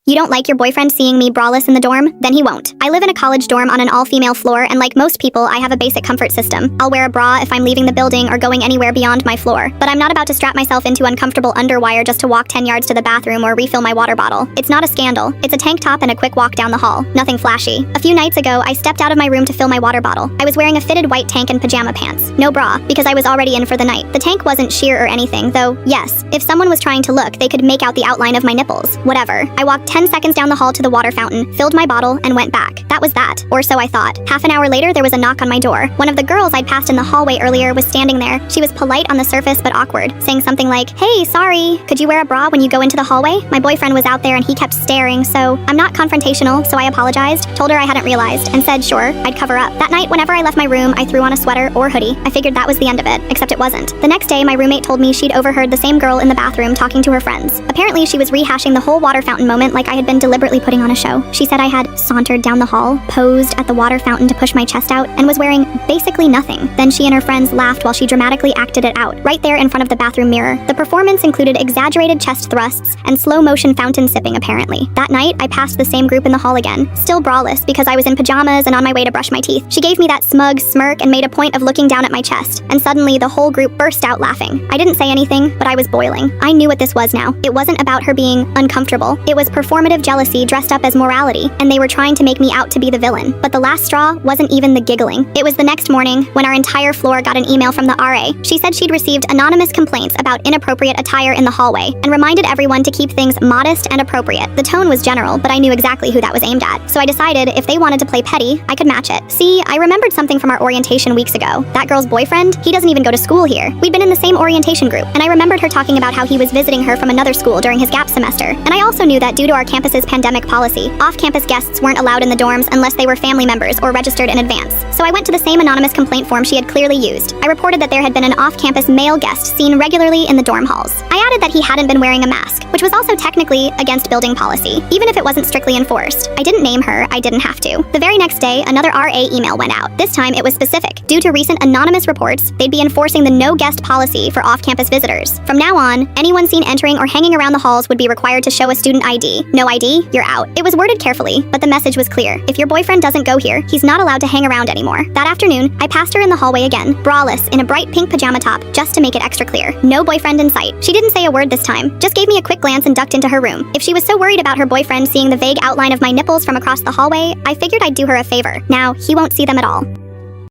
You don't like your boyfriend seeing me braless in the dorm? Then he won't. I live in a college dorm on an all-female floor, and like most people, I have a basic comfort system. I'll wear a bra if I'm leaving the building or going anywhere beyond my floor. But I'm not about to strap myself into uncomfortable underwire just to walk 10 yards to the bathroom or refill my water bottle. It's not a scandal. It's a tank top and a quick walk down the hall. Nothing flashy. A few nights ago, I stepped out of my room to fill my water bottle. I was wearing a fitted white tank and pajama pants. No bra, because I was already in for the night. The tank wasn't sheer or anything, though, yes, if someone was trying to look, they could make out the outline of my nipples. Whatever. I walked 10 seconds down the hall to the water fountain, filled my bottle, and went back. That was that, or so I thought. Half an hour later, there was a knock on my door. One of the girls I'd passed in the hallway earlier was standing there. She was polite on the surface but awkward, saying something like, "Hey, sorry, could you wear a bra when you go into the hallway?" My boyfriend was out there and he kept staring, so I'm not confrontational, so I apologized, told her I hadn't realized, and said sure, I'd cover up. That night, whenever I left my room, I threw on a sweater or hoodie. I figured that was the end of it, except it wasn't. The next day, my roommate told me she'd overheard the same girl in the bathroom talking to her friends. Apparently, she was rehashing the whole water fountain moment like I had been deliberately putting on a show. She said I had sauntered down the hall, posed at the water fountain to push my chest out, and was wearing basically nothing. Then she and her friends laughed while she dramatically acted it out, right there in front of the bathroom mirror. The performance included exaggerated chest thrusts and slow-motion fountain sipping, apparently. That night, I passed the same group in the hall again, still braless because I was in pajamas and on my way to brush my teeth. She gave me that smug smirk and made a point of looking down at my chest, and suddenly the whole group burst out laughing. I didn't say anything, but I was boiling. I knew what this was now. It wasn't about her being uncomfortable. It was performative jealousy dressed up as morality, and they were trying to make me out to be the villain. But the last straw wasn't even the giggling. It was the next morning when our entire floor got an email from the RA. She said she'd received anonymous complaints about inappropriate attire in the hallway and reminded everyone to keep things modest and appropriate. The tone was general, but I knew exactly who that was aimed at. So I decided if they wanted to play petty, I could match it. See, I remembered something from our orientation weeks ago. That girl's boyfriend, he doesn't even go to school here. We'd been in the same orientation group, and I remembered her talking about how he was visiting her from another school during his gap semester. And I also knew that due to our campus's pandemic policy, off-campus guests weren't allowed in the dorms unless they were family members or registered in advance. So I went to the same anonymous complaint form she had clearly used. I reported that there had been an off-campus male guest seen regularly in the dorm halls. I added that he hadn't been wearing a mask, which was also technically against building policy, even if it wasn't strictly enforced. I didn't name her, I didn't have to. The very next day, another RA email went out. This time it was specific. Due to recent anonymous reports, they'd be enforcing the no guest policy for off-campus visitors. From now on, anyone seen entering or hanging around the halls would be required to show a student ID. No ID, you're out. It was worded carefully, but the message was clear. If your boyfriend doesn't go here, he's not allowed to hang around anymore. That afternoon, I passed her in the hallway again, braless, in a bright pink pajama top, just to make it extra clear. No boyfriend in sight. She didn't say a word this time, just gave me a quick glance and ducked into her room. If she was so worried about her boyfriend seeing the vague outline of my nipples from across the hallway, I figured I'd do her a favor. Now, he won't see them at all.